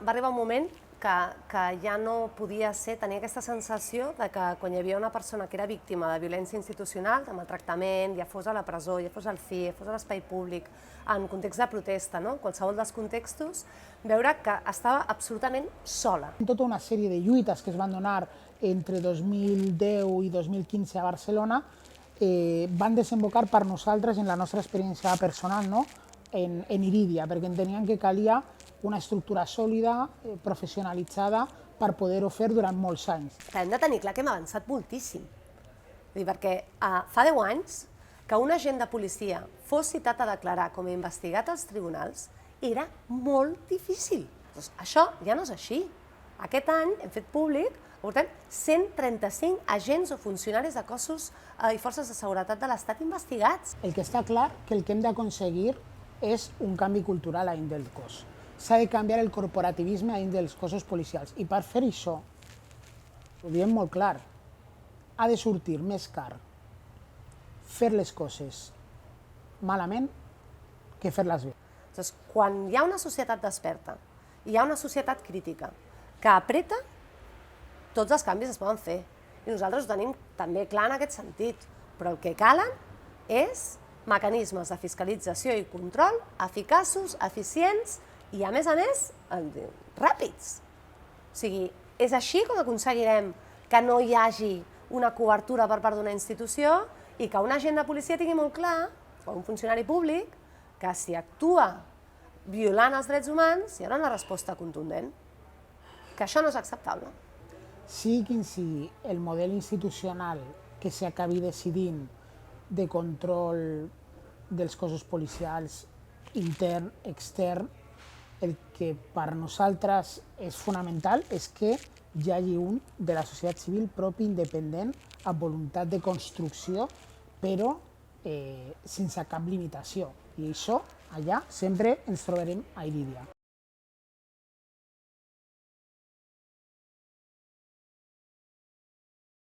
Va arribar un moment que ja no podia ser, tenia aquesta sensació de que quan hi havia una persona que era víctima de violència institucional, de maltractament, ja fos a la presó, ja fos al CIE, ja fos a l'espai públic, en context de protesta, no? Qualsevol dels contextos, veure que estava absolutament sola. Tota una sèrie de lluites que es van donar entre 2010 i 2015 a Barcelona van desembocar per nosaltres en la nostra experiència personal, no? en Irídia, perquè enteníem que calia una estructura sòlida, professionalitzada, per poder-ho fer durant molts anys. Hem de tenir clar que hem avançat moltíssim. Perquè fa 10 anys que un agent de policia fos citat a declarar com a investigat als tribunals era molt difícil. Doncs això ja no és així. Aquest any hem fet públic que portem 135 agents o funcionaris de cossos i forces de seguretat de l'Estat investigats. El que està clar que el que hem d'aconseguir és un canvi cultural a dins del cos. S'ha de canviar el corporativisme a dins dels cossos policials. I per fer això, ho diem molt clar, ha de sortir més car fer les coses malament que fer-les bé. Doncs, quan hi ha una societat desperta, hi ha una societat crítica que apreta, tots els canvis es poden fer. I nosaltres ho tenim també clar en aquest sentit. Però el que calen és mecanismes de fiscalització i control eficaços, eficients i, a més, ràpids. O sigui, és així com aconseguirem que no hi hagi una cobertura per part d'una institució i que un agent de policia tingui molt clar, o un funcionari públic, que si actua violant els drets humans hi haurà una resposta contundent. Que això no és acceptable. Sigui quin sigui el model institucional que s'acabi decidint de control dels cossos policials intern, extern, el que per nosaltres és fonamental és que hi hagi un de la societat civil propi, independent, amb voluntat de construcció, però sense cap limitació. I això, allà, sempre ens trobarem a Irídia.